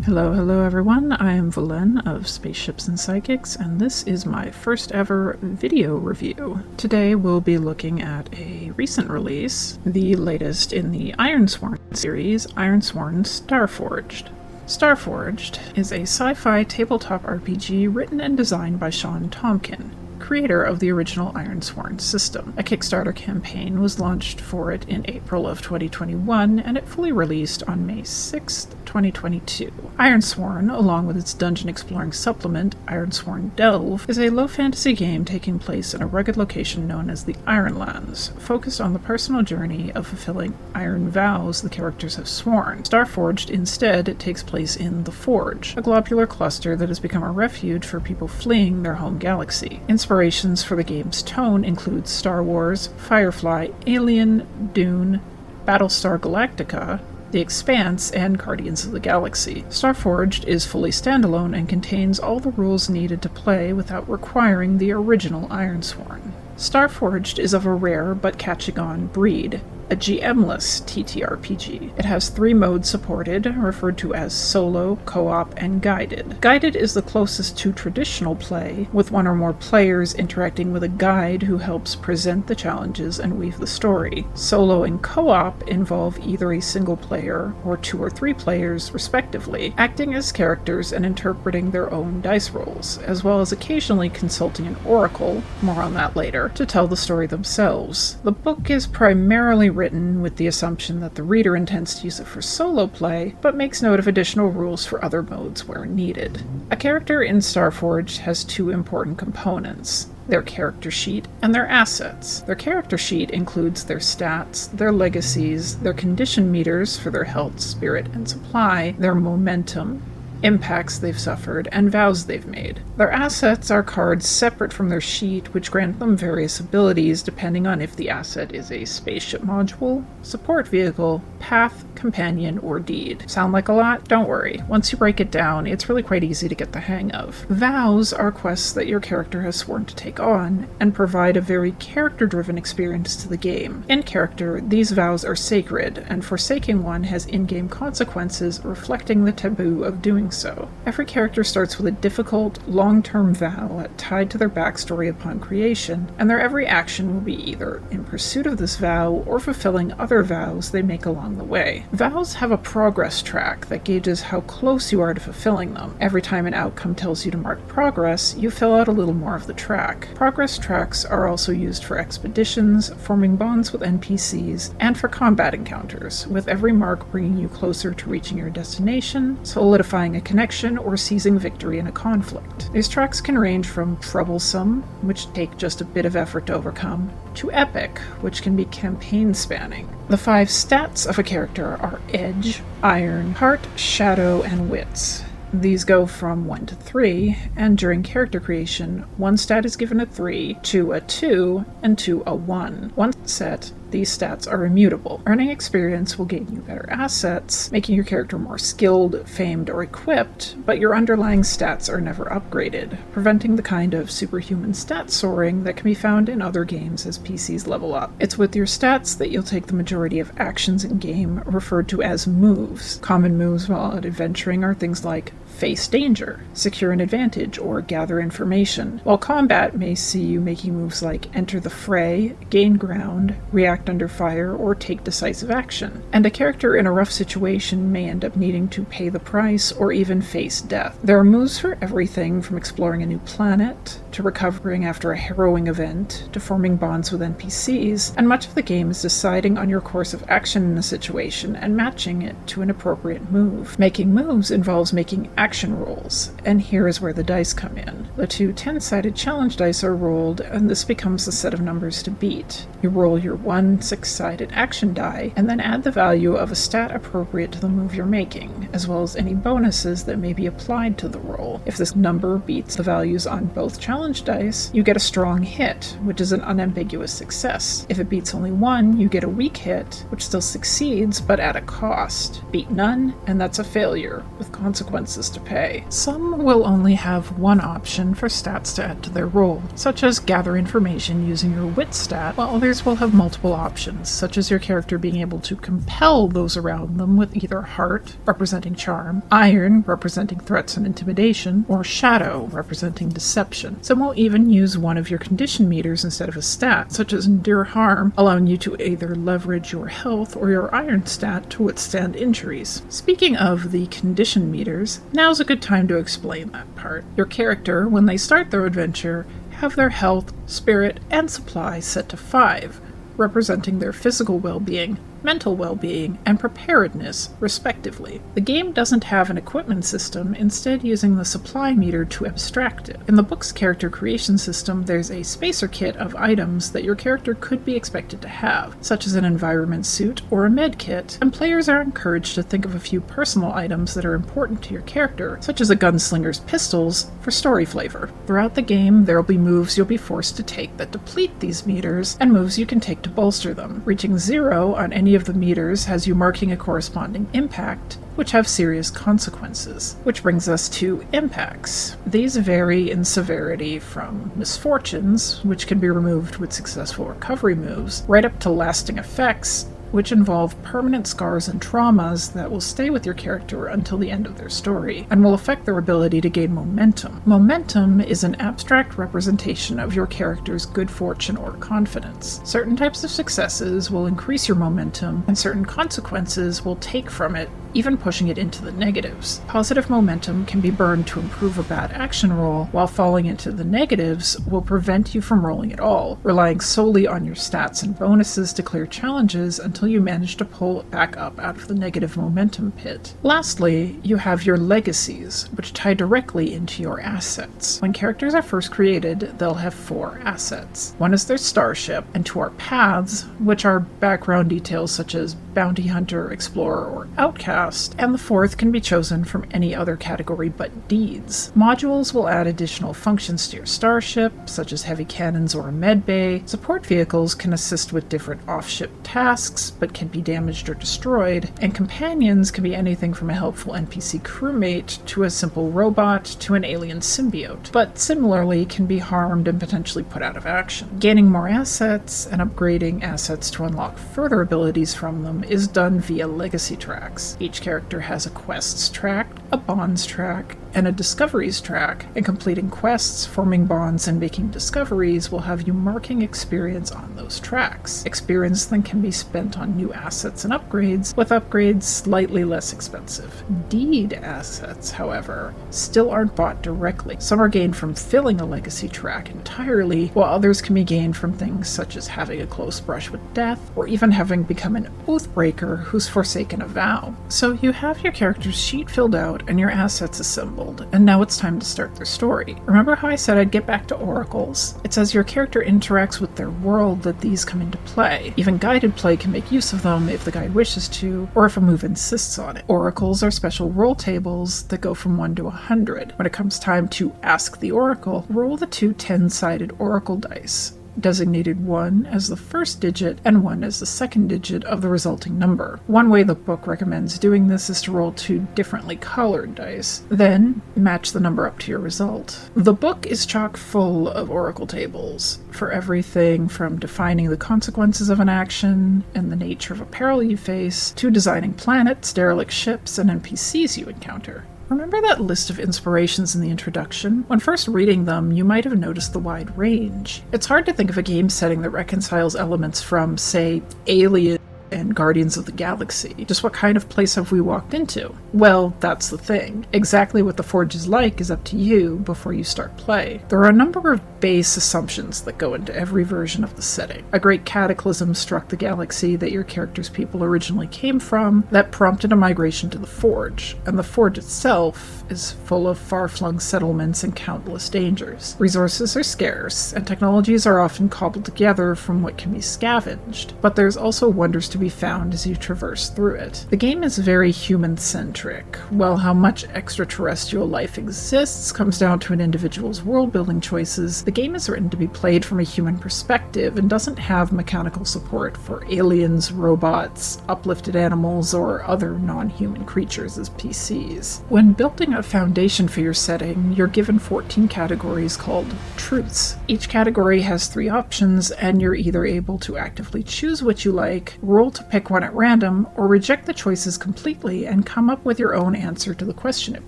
Hello everyone, I am Valen of Spaceships and Psychics, and this is my first ever video review. Today we'll be looking at a recent release, the latest in the Ironsworn series, Ironsworn Starforged. Starforged is a sci-fi tabletop RPG written and designed by Shawn Tomkin, creator of the original Ironsworn system. A Kickstarter campaign was launched for it in April of 2021, and it fully released on May 6th, 2022. Ironsworn, along with its dungeon exploring supplement, Ironsworn Delve, is a low fantasy game taking place in a rugged location known as the Ironlands, focused on the personal journey of fulfilling iron vows the characters have sworn. Starforged instead takes place in the Forge, a globular cluster that has become a refuge for people fleeing their home galaxy. Inspirations for the game's tone include Star Wars, Firefly, Alien, Dune, Battlestar Galactica, The Expanse, and Guardians of the Galaxy. Starforged is fully standalone and contains all the rules needed to play without requiring the original Ironsworn. Starforged is of a rare but catching on breed, a GMless TTRPG. It has 3 modes supported, referred to as solo, co-op, and guided. Guided is the closest to traditional play, with 1 or more players interacting with a guide who helps present the challenges and weave the story. Solo and co-op involve either a single player or 2 or 3 players, respectively, acting as characters and interpreting their own dice rolls, as well as occasionally consulting an oracle, more on that later, to tell the story themselves. The book is primarily written with the assumption that the reader intends to use it for solo play, but makes note of additional rules for other modes where needed. A character in Starforged has 2 important components: their character sheet and their assets. Their character sheet includes their stats, their legacies, their condition meters for their health, spirit, and supply, their momentum, impacts they've suffered, and vows they've made. Their assets are cards separate from their sheet, which grant them various abilities depending on if the asset is a spaceship module, support vehicle, path, companion, or deed. Sound like a lot? Don't worry. Once you break it down, it's really quite easy to get the hang of. Vows are quests that your character has sworn to take on, and provide a very character-driven experience to the game. In character, these vows are sacred, and forsaking one has in-game consequences reflecting the taboo of doing so. Every character starts with a difficult, long-term vow tied to their backstory upon creation, and their every action will be either in pursuit of this vow or fulfilling other vows they make along the way. Vows have a progress track that gauges how close you are to fulfilling them. Every time an outcome tells you to mark progress, you fill out a little more of the track. Progress tracks are also used for expeditions, forming bonds with NPCs, and for combat encounters, with every mark bringing you closer to reaching your destination, solidifying a connection, or seizing victory in a conflict. These tracks can range from troublesome, which take just a bit of effort to overcome, to epic, which can be campaign spanning. The 5 stats of a character are Edge, Iron, Heart, Shadow, and Wits. These go from 1 to 3, and during character creation, 1 stat is given a 3, 2 a 2, and 2 a 1. Once set, these stats are immutable. Earning experience will gain you better assets, making your character more skilled, famed, or equipped, but your underlying stats are never upgraded, preventing the kind of superhuman stat soaring that can be found in other games as PCs level up. It's with your stats that you'll take the majority of actions in-game, referred to as moves. Common moves while out adventuring are things like face danger, secure an advantage, or gather information, while combat may see you making moves like enter the fray, gain ground, react under fire, or take decisive action. And a character in a rough situation may end up needing to pay the price or even face death. There are moves for everything from exploring a new planet, to recovering after a harrowing event, to forming bonds with NPCs, and much of the game is deciding on your course of action in a situation and matching it to an appropriate move. Making moves involves making action rolls, and here is where the dice come in. The 2 10-sided challenge dice are rolled, and this becomes the set of numbers to beat. You roll your 1 6-sided action die, and then add the value of a stat appropriate to the move you're making, as well as any bonuses that may be applied to the roll. If this number beats the values on both challenge dice, you get a strong hit, which is an unambiguous success. If it beats only 1, you get a weak hit, which still succeeds, but at a cost. Beat none, and that's a failure, with consequences to pay. Some will only have 1 option for stats to add to their roll, such as gather information using your wit stat, while others will have multiple options, such as your character being able to compel those around them with either heart, representing charm, iron, representing threats and intimidation, or shadow, representing deception. Some will even use one of your condition meters instead of a stat, such as endure harm, allowing you to either leverage your health or your iron stat to withstand injuries. Speaking of the condition meters, now's a good time to explain that part. Your character, when they start their adventure, have their health, spirit, and supply set to 5, representing their physical well-being, mental well-being, and preparedness, respectively. The game doesn't have an equipment system, instead using the supply meter to abstract it. In the book's character creation system, there's a spacer kit of items that your character could be expected to have, such as an environment suit or a med kit, and players are encouraged to think of a few personal items that are important to your character, such as a gunslinger's pistols, for story flavor. Throughout the game, there will be moves you'll be forced to take that deplete these meters, and moves you can take to bolster them. Reaching 0 on any of the meters has you marking a corresponding impact, which have serious consequences. Which brings us to impacts. These vary in severity from misfortunes, which can be removed with successful recovery moves, right up to lasting effects, which involve permanent scars and traumas that will stay with your character until the end of their story, and will affect their ability to gain momentum. Momentum is an abstract representation of your character's good fortune or confidence. Certain types of successes will increase your momentum, and certain consequences will take from it, even pushing it into the negatives. Positive momentum can be burned to improve a bad action roll, while falling into the negatives will prevent you from rolling at all, relying solely on your stats and bonuses to clear challenges until you manage to pull it back up out of the negative momentum pit. Lastly, you have your legacies, which tie directly into your assets. When characters are first created, they'll have 4 assets. One is their starship, and 2 are paths, which are background details such as bounty hunter, explorer, or outcast, and the 4th can be chosen from any other category but deeds. Modules will add additional functions to your starship, such as heavy cannons or a med bay. Support vehicles can assist with different off-ship tasks, but can be damaged or destroyed, and companions can be anything from a helpful NPC crewmate to a simple robot to an alien symbiote, but similarly can be harmed and potentially put out of action. Gaining more assets and upgrading assets to unlock further abilities from them is done via legacy tracks. Each character has a quests track, a bonds track, and a discoveries track, and completing quests, forming bonds, and making discoveries will have you marking experience on those tracks. Experience then can be spent on new assets and upgrades, with upgrades slightly less expensive. Deed assets, however, still aren't bought directly. Some are gained from filling a legacy track entirely, while others can be gained from things such as having a close brush with death, or even having become an oathbreaker who's forsaken a vow. So you have your character's sheet filled out and your assets assembled, and now it's time to start their story. Remember how I said I'd get back to oracles? It's as your character interacts with their world that these come into play. Even guided play can make use of them if the guide wishes to, or if a move insists on it. Oracles are special roll tables that go from 1 to 100. When it comes time to ask the oracle, roll the 2 10-sided oracle dice, designated 1 as the first digit and 1 as the second digit of the resulting number. One way the book recommends doing this is to roll 2 differently colored dice, then match the number up to your result. The book is chock full of oracle tables, for everything from defining the consequences of an action and the nature of a peril you face, to designing planets, derelict ships, and NPCs you encounter. Remember that list of inspirations in the introduction? When first reading them, you might have noticed the wide range. It's hard to think of a game setting that reconciles elements from, say, Alien and Guardians of the Galaxy. Just what kind of place have we walked into? Well, that's the thing. Exactly what the Forge is like is up to you before you start play. There are a number of base assumptions that go into every version of the setting. A great cataclysm struck the galaxy that your character's people originally came from that prompted a migration to the Forge, and the Forge itself is full of far-flung settlements and countless dangers. Resources are scarce, and technologies are often cobbled together from what can be scavenged, but there's also wonders to be found found as you traverse through it. The game is very human-centric. While how much extraterrestrial life exists comes down to an individual's world-building choices, the game is written to be played from a human perspective and doesn't have mechanical support for aliens, robots, uplifted animals, or other non-human creatures as PCs. When building a foundation for your setting, you're given 14 categories called truths. Each category has 3 options, and you're either able to actively choose what you like, roll to pick one at random, or reject the choices completely and come up with your own answer to the question it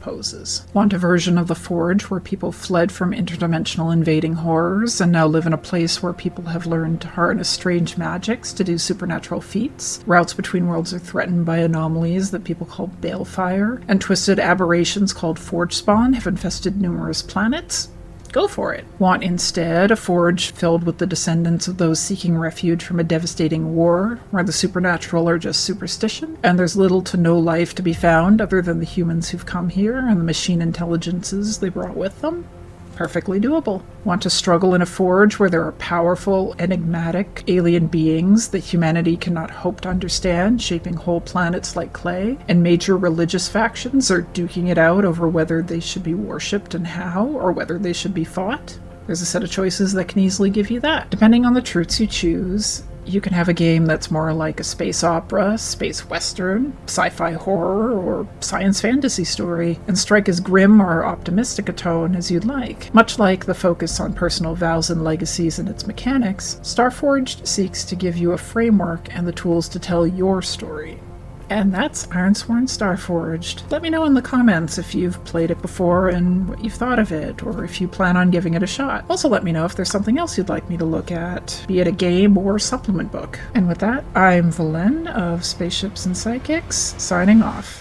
poses. Want a version of the Forge where people fled from interdimensional invading horrors and now live in a place where people have learned to harness strange magics to do supernatural feats? Routes between worlds are threatened by anomalies that people call balefire, and twisted aberrations called Forge Spawn have infested numerous planets? Go for it. Want instead a forge filled with the descendants of those seeking refuge from a devastating war, where the supernatural are just superstition, and there's little to no life to be found other than the humans who've come here and the machine intelligences they brought with them? Perfectly doable. Want to struggle in a forge where there are powerful, enigmatic alien beings that humanity cannot hope to understand, shaping whole planets like clay, and major religious factions are duking it out over whether they should be worshipped and how, or whether they should be fought? There's a set of choices that can easily give you that. Depending on the truths you choose, you can have a game that's more like a space opera, space western, sci-fi horror, or science fantasy story, and strike as grim or optimistic a tone as you'd like. Much like the focus on personal vows and legacies and its mechanics, Starforged seeks to give you a framework and the tools to tell your story. And that's Ironsworn Starforged. Let me know in the comments if you've played it before and what you've thought of it, or if you plan on giving it a shot. Also let me know if there's something else you'd like me to look at, be it a game or supplement book. And with that, I'm Valen of Spaceships and Psychics, signing off.